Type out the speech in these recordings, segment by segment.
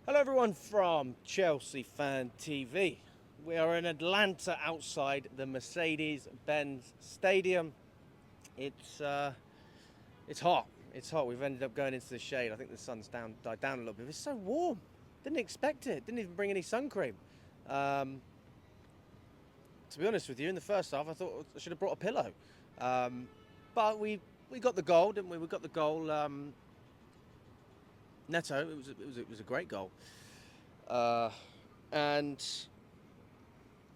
Hello everyone from Chelsea Fan TV. We are in Atlanta outside the Mercedes-Benz Stadium. It's hot. It's hot. We've ended up going into the shade. I think the sun's died down a little bit. It's so warm. Didn't expect it. Didn't even bring any sun cream. To be honest with you, in the first half, I thought I should have brought a pillow. But we got the goal, didn't we? We got the goal. Neto. It was a great goal. And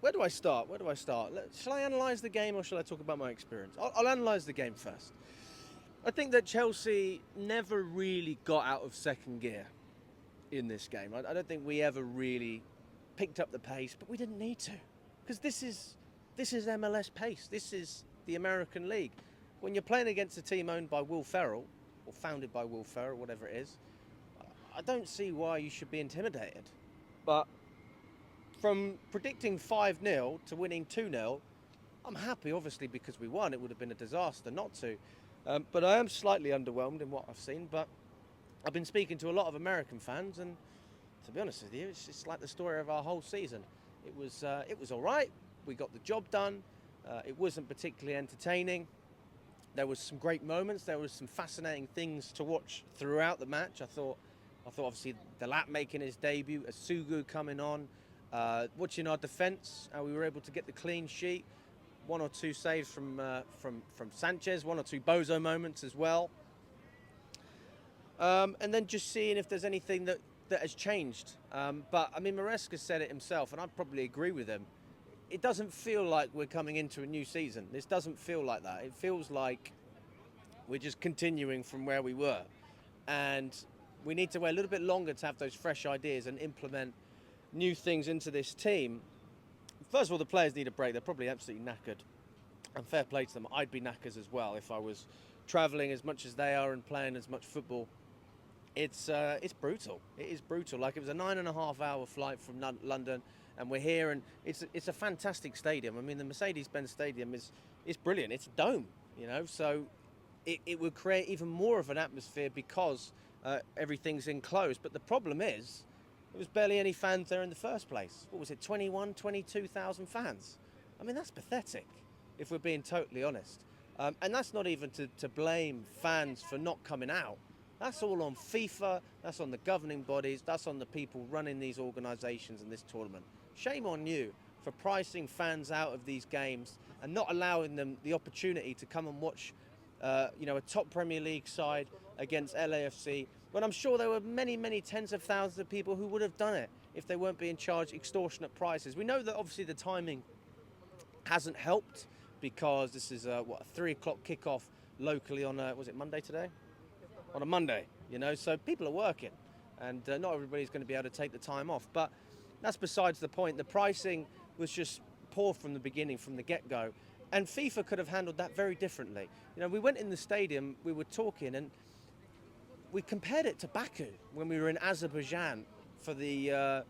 where do I start? Shall I analyse the game or shall I talk about my experience? I'll analyse the game first. I think that Chelsea never really got out of second gear in this game. I don't think we ever really picked up the pace, but we didn't need to, because this is MLS pace. This is the American League. When you're playing against a team owned by Will Ferrell, or founded by Will Ferrell, whatever it is, I don't see why you should be intimidated. But from predicting 5-0 to winning 2-0, I'm happy, obviously, because we won. It would have been a disaster not to. But I am slightly underwhelmed in what I've seen. But I've been speaking to a lot of American fans, and to be honest with you, it's like the story of our whole season. It was all right. We got the job done. It wasn't particularly entertaining. There was some great moments. There was some fascinating things to watch throughout the match. I thought obviously the Lap making his debut, Asugu coming on, watching our defence, we were able to get the clean sheet, one or two saves from Sanchez, one or two Bozo moments as well, and then just seeing if there's anything that has changed. But I mean, Maresca said it himself, and I'd probably agree with him. It doesn't feel like we're coming into a new season. This doesn't feel like that. It feels like we're just continuing from where we were, and we need to wait a little bit longer to have those fresh ideas and implement new things into this team. First of all, the players need a break. They're probably absolutely knackered. And fair play to them. I'd be knackered as well if I was travelling as much as they are and playing as much football. It's brutal. It is brutal. Like, it was a 9.5-hour flight from London, and we're here, and it's a fantastic stadium. I mean, the Mercedes-Benz Stadium is brilliant. It's a dome, so it would create even more of an atmosphere because everything's enclosed. But the problem is, there was barely any fans there in the first place. What was it, 22,000 fans? I mean, that's pathetic, if we're being totally honest. And that's not even to blame fans for not coming out. That's all on FIFA, that's on the governing bodies, that's on the people running these organisations and this tournament. Shame on you for pricing fans out of these games and not allowing them the opportunity to come and watch a top Premier League side against LAFC, when I'm sure there were many, many tens of thousands of people who would have done it if they weren't being charged extortionate prices. We know that obviously the timing hasn't helped, because this is a 3 o'clock kickoff locally on was it Monday today? On a Monday, so people are working, and not everybody's going to be able to take the time off. But that's besides the point. The pricing was just poor from the beginning, from the get-go. And FIFA could have handled that very differently. We went in the stadium, we were talking, and we compared it to Baku when we were in Azerbaijan for the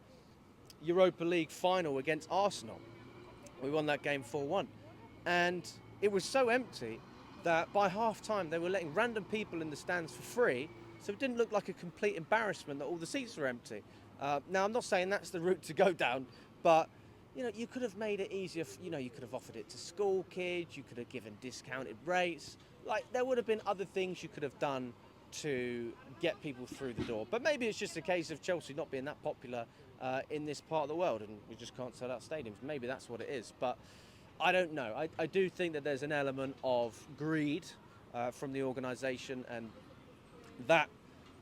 Europa League final against Arsenal. We won that game 4-1. And it was so empty that by half-time they were letting random people in the stands for free, so it didn't look like a complete embarrassment that all the seats were empty. Now, I'm not saying that's the route to go down, but you could have made it easier. You could have offered it to school kids. You could have given discounted rates. Like, there would have been other things you could have done to get people through the door. But maybe it's just a case of Chelsea not being that popular in this part of the world, and we just can't sell out stadiums. Maybe that's what it is. But I don't know. I do think that there's an element of greed from the organisation, and that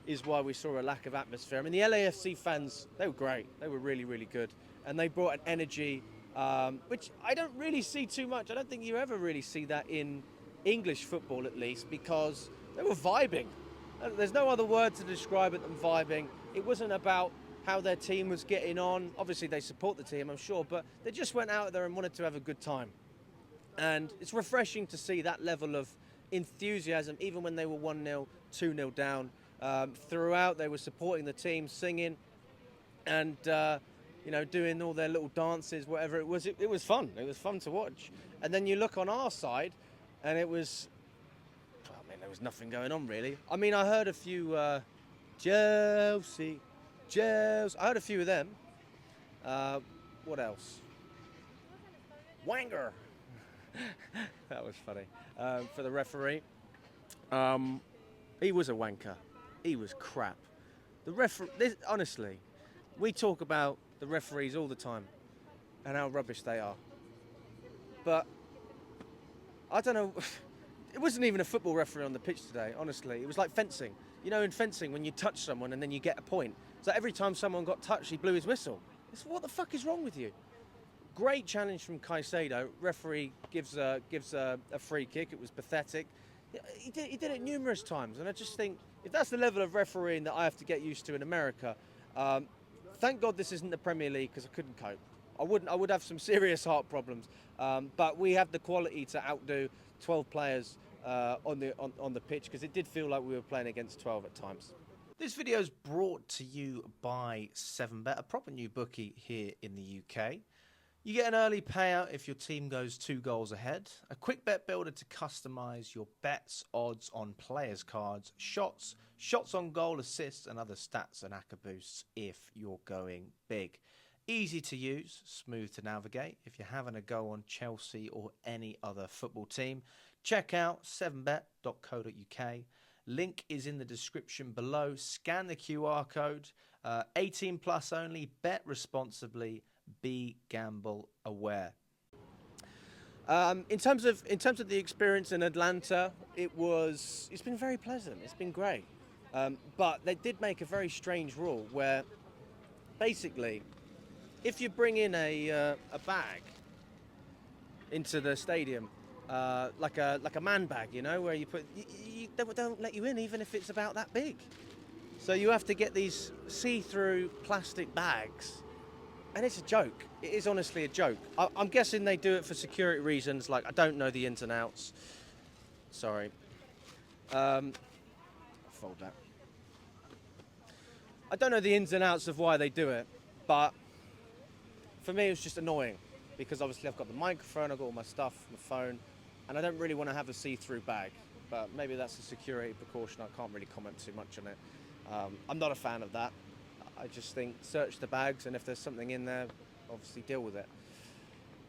is why we saw a lack of atmosphere. I mean, the LAFC fans, they were great. They were really, really good. And they brought an energy, which I don't really see too much. I don't think you ever really see that in English football, at least, because they were vibing. There's no other word to describe it than vibing. It wasn't about how their team was getting on. Obviously, they support the team, I'm sure, but they just went out there and wanted to have a good time. And it's refreshing to see that level of enthusiasm, even when they were 1-0, 2-0 down. Throughout, they were supporting the team, singing, and doing all their little dances, whatever it was. It was fun. It was fun to watch. And then you look on our side, and there was nothing going on, really. I mean, I heard a few Chelsea, Jels. I heard a few of them. What else? Wanger. That was funny. For the referee. He was a wanker. He was crap. Honestly, we talk about the referees all the time and how rubbish they are. But I don't know. It wasn't even a football referee on the pitch today, honestly. It was like fencing. You know, in fencing, when you touch someone and then you get a point. So every time someone got touched, he blew his whistle. What the fuck is wrong with you? Great challenge from Caicedo. Referee gives a free kick. It was pathetic. He did it numerous times, and I just think if that's the level of refereeing that I have to get used to in America, thank God this isn't the Premier League because I couldn't cope. I would have some serious heart problems. But we have the quality to outdo 12 players on the pitch, because it did feel like we were playing against 12 at times. This video is brought to you by 7Bet, a proper new bookie here in the UK. You get an early payout if your team goes 2 goals ahead, a quick bet builder to customise your bets, odds on players' cards, shots on goal, assists and other stats and acca boosts if you're going big. Easy to use, smooth to navigate. If you're having a go on Chelsea or any other football team, check out 7bet.co.uk. Link is in the description below. Scan the QR code. 18 plus only. Bet responsibly. Be gamble aware. In terms of the experience in Atlanta, it's been very pleasant. It's been great. But they did make a very strange rule where basically, if you bring in a bag into the stadium, like a man bag, you know, where you put, they don't let you in even if it's about that big. So you have to get these see-through plastic bags, and it's a joke. It is honestly a joke. I'm guessing they do it for security reasons. Like, I don't know the ins and outs. Sorry. Fold that. I don't know the ins and outs of why they do it, but for me, it was just annoying because obviously I've got the microphone, I've got all my stuff, my phone, and I don't really want to have a see-through bag. But maybe that's a security precaution. I can't really comment too much on it. I'm not a fan of that. I just think search the bags, and if there's something in there, obviously deal with it.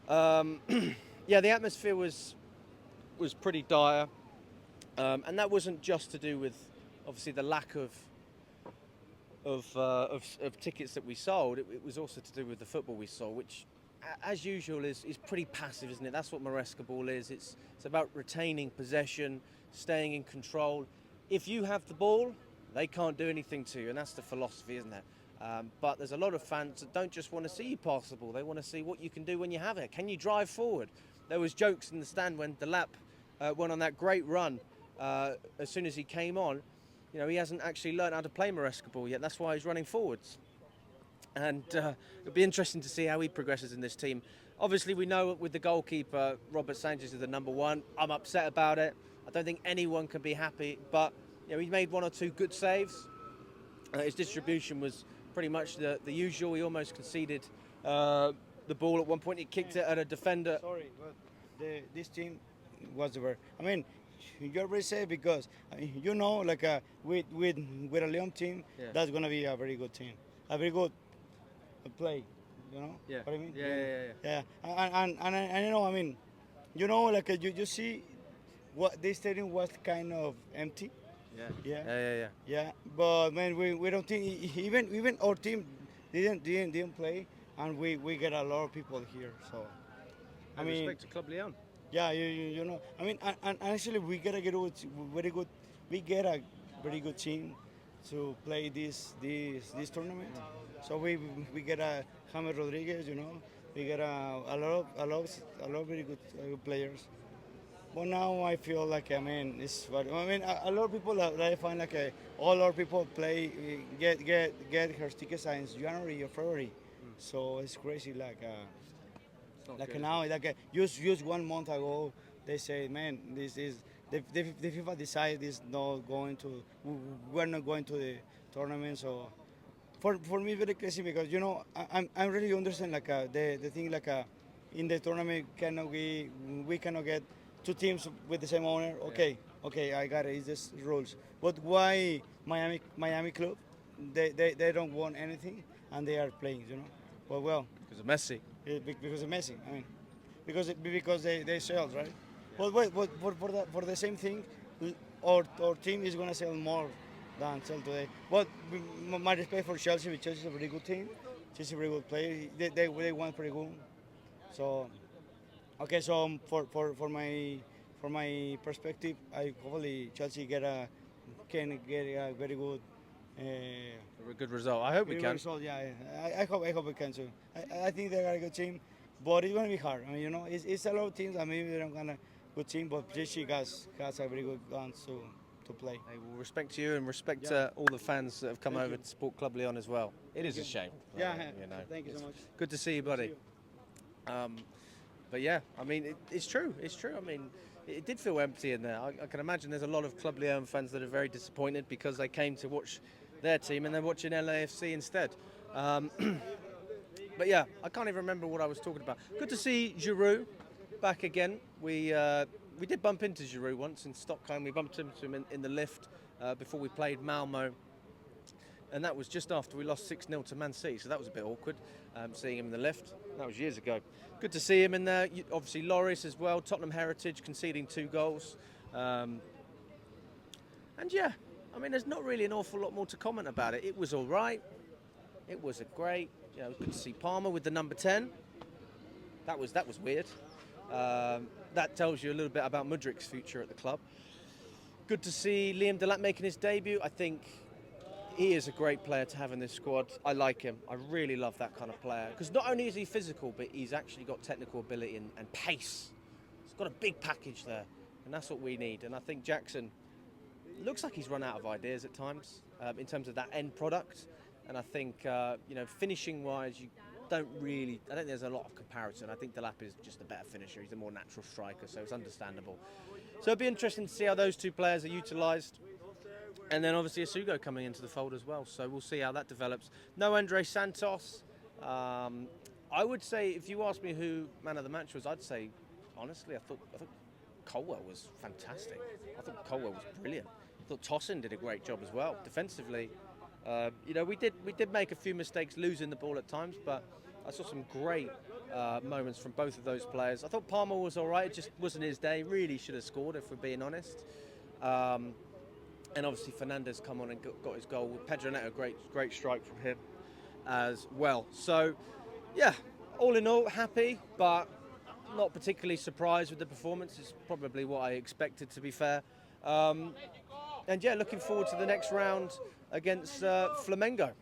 Yeah, the atmosphere was pretty dire, and that wasn't just to do with obviously the lack of tickets that we sold. It was also to do with the football we saw, which, as usual, is pretty passive, isn't it? That's what Maresca ball is. It's about retaining possession, staying in control. If you have the ball, they can't do anything to you, and that's the philosophy, isn't it? But there's a lot of fans that don't just want to see you pass the ball. They want to see what you can do when you have it. Can you drive forward? There was jokes in the stand when Delap went on that great run. As soon as he came on, you know, he hasn't actually learned how to play Maresca ball yet. That's why he's running forwards. And it'll be interesting to see how he progresses in this team. Obviously, we know with the goalkeeper, Robert Sanchez is the number one. I'm upset about it. I don't think anyone can be happy. But you know, he made 1 or 2 good saves. His distribution was pretty much the usual. He almost conceded the ball at one point. He kicked it at a defender. Sorry, but this team was the worst. I mean, you already said because you know, like with a Leon team, Yeah. that's gonna be a very good team, a very good play. You know Yeah. what I mean? Yeah. And I know. I mean, you know, like you see, what this stadium was kind of empty. Yeah. But man, we don't think even our team didn't play, and we get a lot of people here. So I mean, respect to Club Leon. yeah, you know. I mean, and actually we get a very good. We get a very good team to play this tournament. So we get a James Rodriguez, you know. We get a lot of very good players. But now I feel like, I mean, a lot of people that I find like all our people play get her tickets in January or February, so it's crazy. Like now, just 1 month ago, they say, man, this is the FIFA decided is not going to, we're not going to the tournament. So for me, very crazy because you know I really understand like the thing like in the tournament we cannot get 2 teams with the same owner. Okay, I got it. It's just rules. But why Miami club they don't want anything, and they are playing, Well, Because of Messi. because of Messi. I mean, because they sell, right? But wait, for the same thing, our team is gonna sell more than sell today. But my respect for Chelsea, because Chelsea is a very good team. Chelsea is a very good player. They won pretty good. So okay, so for my perspective, I hopefully Chelsea can get a very good. A good result. I hope we can. Result, yeah. I hope we can too. I think they are a good team, but it's gonna be hard. I mean, it's a lot of teams that maybe they don't gonna good team, but Chelsea has a very good guns to play. They will respect you and respect Yeah. all the fans that have come over to support Club Leon as well. It is a shame. Yeah, thank you so much. Good to see you, buddy. But yeah, I mean, it's true. It's true. I mean, it did feel empty in there. I can imagine there's a lot of Club Leon fans that are very disappointed because they came to watch their team and they're watching LAFC instead. But yeah, I can't even remember what I was talking about. Good to see Giroud back again. We did bump into Giroud once in Stockholm. We bumped into him in the lift before we played Malmo. And that was just after we lost 6-0 to Man City, so that was a bit awkward, seeing him in the lift. That was years ago. Good to see him in there. Obviously, Loris as well, Tottenham heritage, conceding 2 goals. And yeah, I mean, there's not really an awful lot more to comment about it. It was all right. It was good to see Palmer with the number 10. That was weird. That tells you a little bit about Mudrik's future at the club. Good to see Liam Delap making his debut. I think he is a great player to have in this squad. I like him. I really love that kind of player. Because not only is he physical, but he's actually got technical ability and pace. He's got a big package there. And that's what we need. And I think Jackson looks like he's run out of ideas at times in terms of that end product. And I think, finishing-wise, I don't think there's a lot of comparison. I think Delap is just a better finisher. He's a more natural striker, so it's understandable. So it'll be interesting to see how those 2 players are utilised. And then obviously Asugo coming into the fold as well. So we'll see how that develops. No Andre Santos. I would say, if you ask me who man of the match was, I'd say, honestly, I thought Colwell was fantastic. I thought Colwell was brilliant. I thought Tosin did a great job as well. Defensively, we did make a few mistakes losing the ball at times, but I saw some great moments from both of those players. I thought Palmer was all right. It just wasn't his day. Really should have scored, if we're being honest. And obviously Fernandez come on and got his goal. With Pedro Neto, great strike from him as well. So, yeah, all in all, happy, but not particularly surprised with the performance. It's probably what I expected, to be fair. And yeah, looking forward to the next round against Flamengo.